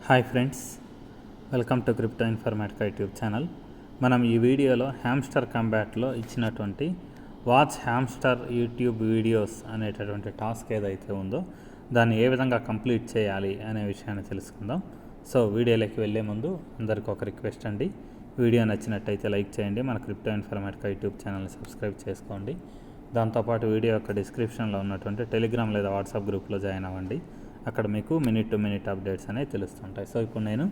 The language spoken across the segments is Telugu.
Hi friends, welcome to crypto Informatica YouTube channel. మనం ఈ వీడియోలో హ్యామ్స్టర్ కంబాట్లో ఇచ్చినటువంటి వాచ్ హ్యామ్స్టర్ యూట్యూబ్ వీడియోస్ అనేటటువంటి టాస్క్ ఏదైతే ఉందో దాన్ని ఏ విధంగా కంప్లీట్ చేయాలి అనే విషయాన్ని తెలుసుకుందాం. సో వీడియోలోకి వెళ్ళే ముందు అందరికీ ఒక రిక్వెస్ట్ అండి, వీడియో నచ్చినట్టయితే లైక్ చేయండి, మన క్రిప్టో ఇన్ఫర్మేటికా యూట్యూబ్ ఛానల్ని సబ్స్క్రైబ్ చేసుకోండి. దాంతోపాటు వీడియో యొక్క డిస్క్రిప్షన్లో ఉన్నటువంటి టెలిగ్రామ్ లేదా వాట్సాప్ గ్రూప్లో జాయిన్ అవ్వండి. అక్కడ మీకు మినిట్ టు మినిట్ అప్డేట్స్ అనేవి తెలుస్తుంటాయి. సో ఇప్పుడు నేను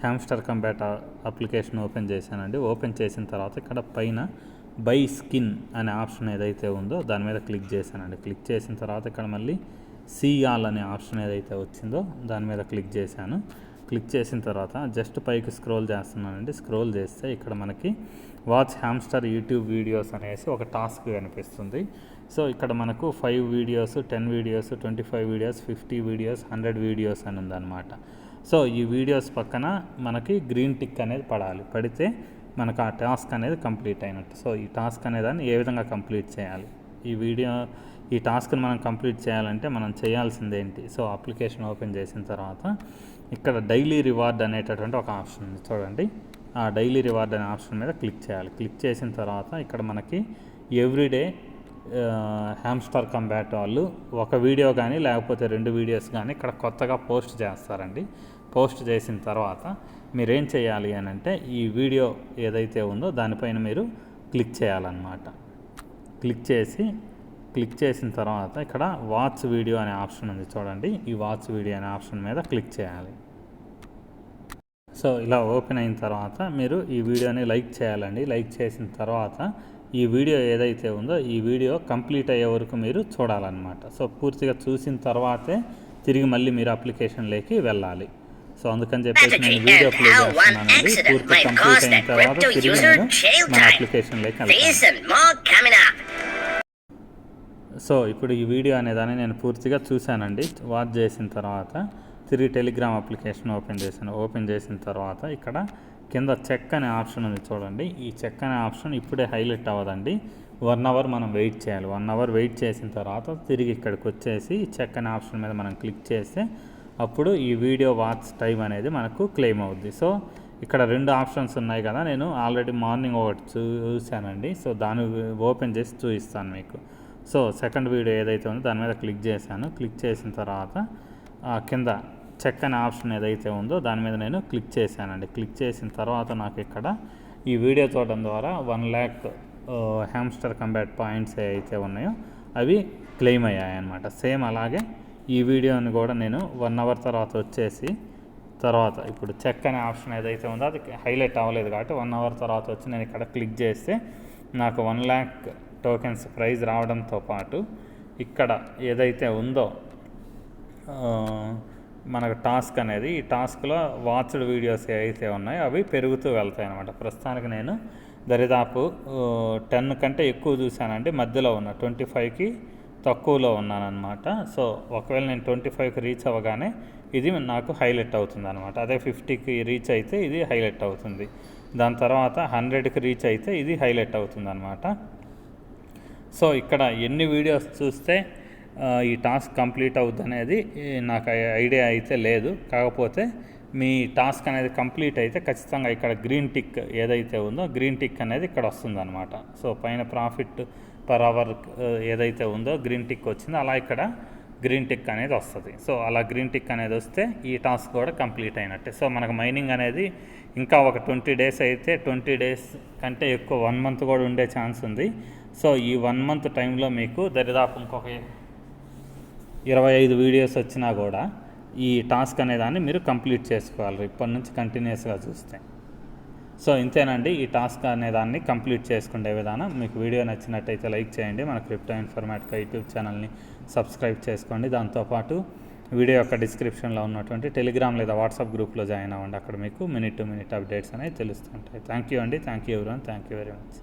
హ్యామ్స్టర్ కంబాట్ అప్లికేషన్ ఓపెన్ చేశానండి. ఓపెన్ చేసిన తర్వాత ఇక్కడ పైన బై స్కిన్ అనే ఆప్షన్ ఏదైతే ఉందో దాని మీద క్లిక్ చేశానండి. క్లిక్ చేసిన తర్వాత ఇక్కడ మళ్ళీ సీ ఆల్ అనే ఆప్షన్ ఏదైతే వచ్చిందో దాని మీద క్లిక్ చేశాను. క్లిక్ చేసిన తర్వాత జస్ట్ పైకి స్క్రోల్ చేస్తున్నానండి. స్క్రోల్ చేస్తే ఇక్కడ మనకి వాచ్ హ్యామ్స్టర్ యూట్యూబ్ వీడియోస్ అనేసి ఒక టాస్క్ కనిపిస్తుంది. సో ఇక్కడ మనకు 5 videos, 10 videos, 25 videos, 50 videos, 100 videos అని ఉందన్నమాట. సో ఈ వీడియోస్ పక్కన మనకి గ్రీన్ టిక్ అనేది పడాలి. పడితే మనకు ఆ టాస్క్ అనేది కంప్లీట్ అయినట్టు. సో ఈ టాస్క్ అనేదాన్ని ఏ విధంగా కంప్లీట్ చేయాలి, ఈ టాస్క్ని మనం కంప్లీట్ చేయాలంటే మనం చేయాల్సింది ఏంటి? సో అప్లికేషన్ ఓపెన్ చేసిన తర్వాత ఇక్కడ డైలీ రివార్డ్ అనేటటువంటి ఒక ఆప్షన్ ఉంది చూడండి. ఆ డైలీ రివార్డ్ అనే ఆప్షన్ మీద క్లిక్ చేయాలి. క్లిక్ చేసిన తర్వాత ఇక్కడ మనకి ఎవ్రీడే హ్యామ్స్టర్ కంబాట్ వాళ్ళు ఒక వీడియో కానీ లేకపోతే 2 వీడియోస్ కానీ ఇక్కడ కొత్తగా పోస్ట్ చేస్తారండి. పోస్ట్ చేసిన తర్వాత మీరేం చేయాలి అని అంటే ఈ వీడియో ఏదైతే ఉందో దానిపైన మీరు క్లిక్ చేయాలన్నమాట. క్లిక్ చేసిన తర్వాత ఇక్కడ వాచ్ వీడియో అనే ఆప్షన్ ఉంది చూడండి. ఈ వాచ్ వీడియో అనే ఆప్షన్ మీద క్లిక్ చేయాలి. సో ఇలా ఓపెన్ అయిన తర్వాత మీరు ఈ వీడియోని లైక్ చేయాలండి. లైక్ చేసిన తర్వాత ఈ వీడియో ఏదైతే ఉందో ఈ వీడియో కంప్లీట్ అయ్యే వరకు మీరు చూడాలన్నమాట. సో పూర్తిగా చూసిన తర్వాతే తిరిగి మళ్ళీ మీరు అప్లికేషన్లోకి వెళ్ళాలి. సో అందుకని చెప్పేసి నేను వీడియో ప్లే చేస్తున్నానండి. పూర్తి కంప్లీట్ అయిన తర్వాత తిరిగి నేను మన అప్లికేషన్లోకి వెళ్తాను. సో ఇప్పుడు ఈ వీడియో అనేదాన్ని నేను పూర్తిగా చూశానండి. వాచ్ చేసిన తర్వాత తిరిగి టెలిగ్రామ్ అప్లికేషన్ ఓపెన్ చేసిన తర్వాత ఇక్కడ కింద చెక్ అనే ఆప్షన్ ఉంది చూడండి. ఈ చెక్ అనే ఆప్షన్ ఇప్పుడే హైలైట్ అవ్వదండి. 1 అవర్ మనం వెయిట్ చేయాలి. 1 అవర్ వెయిట్ చేసిన తర్వాత తిరిగి ఇక్కడికి వచ్చేసి చెక్ అనే ఆప్షన్ మీద మనం క్లిక్ చేస్తే అప్పుడు ఈ వీడియో వాచ్ టైం అనేది మనకు క్లెయిమ్ అవుద్ది. సో ఇక్కడ 2 ఆప్షన్స్ ఉన్నాయి కదా, నేను ఆల్రెడీ మార్నింగ్ ఒకటి చూశానండి. సో దాన్ని ఓపెన్ చేసి చూపిస్తాను మీకు. సో సెకండ్ వీడియో ఏదైతే ఉందో దాని మీద క్లిక్ చేశాను. క్లిక్ చేసిన తర్వాత కింద చెక్ అనే ఆప్షన్ ఏదైతే ఉందో దాని మీద నేను క్లిక్ చేశానండి. క్లిక్ చేసిన తర్వాత నాకు ఇక్కడ ఈ వీడియో చూడడం ద్వారా 1 lakh హ్యామ్స్టర్ కంబాట్ పాయింట్స్ ఏవైతే ఉన్నాయో అవి క్లెయిమ్ అయ్యాయి అన్నమాట. సేమ్ అలాగే ఈ వీడియోని కూడా నేను 1 అవర్ తర్వాత వచ్చేసి తర్వాత ఇప్పుడు చెక్ అనే ఆప్షన్ ఏదైతే ఉందో అది హైలైట్ అవ్వలేదు కాబట్టి 1 అవర్ తర్వాత వచ్చి నేను ఇక్కడ క్లిక్ చేస్తే నాకు 1 lakh టోకెన్స్ ప్రైజ్ రావడంతో పాటు ఇక్కడ ఏదైతే ఉందో మనకు టాస్క్ అనేది, ఈ టాస్క్లో వాచ్డ్ వీడియోస్ ఏవైతే ఉన్నాయో అవి పెరుగుతూ వెళ్తాయి అన్నమాట. ప్రస్తుతానికి నేను దరిదాపు 10 కంటే ఎక్కువ చూశానండి. మధ్యలో ఉన్న 25కి తక్కువలో ఉన్నానన్నమాట. సో ఒకవేళ నేను 25కి రీచ్ అవ్వగానే ఇది నాకు హైలైట్ అవుతుంది అనమాట. అదే 50కి రీచ్ అయితే ఇది హైలైట్ అవుతుంది. దాని తర్వాత 100కి రీచ్ అయితే ఇది హైలైట్ అవుతుంది అనమాట. సో ఇక్కడ ఎన్ని వీడియోస్ చూస్తే ఈ టాస్క్ కంప్లీట్ అవుద్ది అనేది నాకు ఐడియా అయితే లేదు. కాకపోతే మీ టాస్క్ అనేది కంప్లీట్ అయితే ఖచ్చితంగా ఇక్కడ గ్రీన్ టిక్ ఏదైతే ఉందో గ్రీన్ టిక్ అనేది ఇక్కడ వస్తుంది అనమాట. సో పైన ప్రాఫిట్ పర్ అవర్ ఏదైతే ఉందో గ్రీన్ టిక్ వచ్చిందో అలా ఇక్కడ గ్రీన్ టిక్ అనేది వస్తుంది. సో అలా గ్రీన్ టిక్ అనేది వస్తే ఈ టాస్క్ కూడా కంప్లీట్ అయినట్టే. సో మనకు మైనింగ్ అనేది ఇంకా ఒక 20 డేస్ అయితే 20 డేస్ కంటే ఎక్కువ 1 మంత్ కూడా ఉండే ఛాన్స్ ఉంది. సో ఈ 1 మంత్ టైంలో మీకు దరిదాపు ఇంకొక 25 వీడియోస్ వచ్చినా కూడా ఈ టాస్క్ అనేదాన్ని మీరు కంప్లీట్ చేసుకోవాలి ఇప్పటి నుంచి కంటిన్యూస్గా చూస్తే. సో ఇంతేనండి ఈ టాస్క్ అనేదాన్ని కంప్లీట్ చేసుకునే విధానం. మీకు వీడియో నచ్చినట్టయితే లైక్ చేయండి, మన క్రిప్టో ఇన్ఫర్మేటికా యూట్యూబ్ ఛానల్ని సబ్స్క్రైబ్ చేసుకోండి. దాంతోపాటు వీడియో యొక్క డిస్క్రిప్షన్లో ఉన్నటువంటి టెలిగ్రామ్ లేదా వాట్సాప్ గ్రూప్లో జాయిన్ అవ్వండి. అక్కడ మీకు మినిట్ టు మినిట్ అప్డేట్స్ అనేవి తెలుస్తుంటాయి. థ్యాంక్ యూ అండి. Thank you everyone. Thank you very much.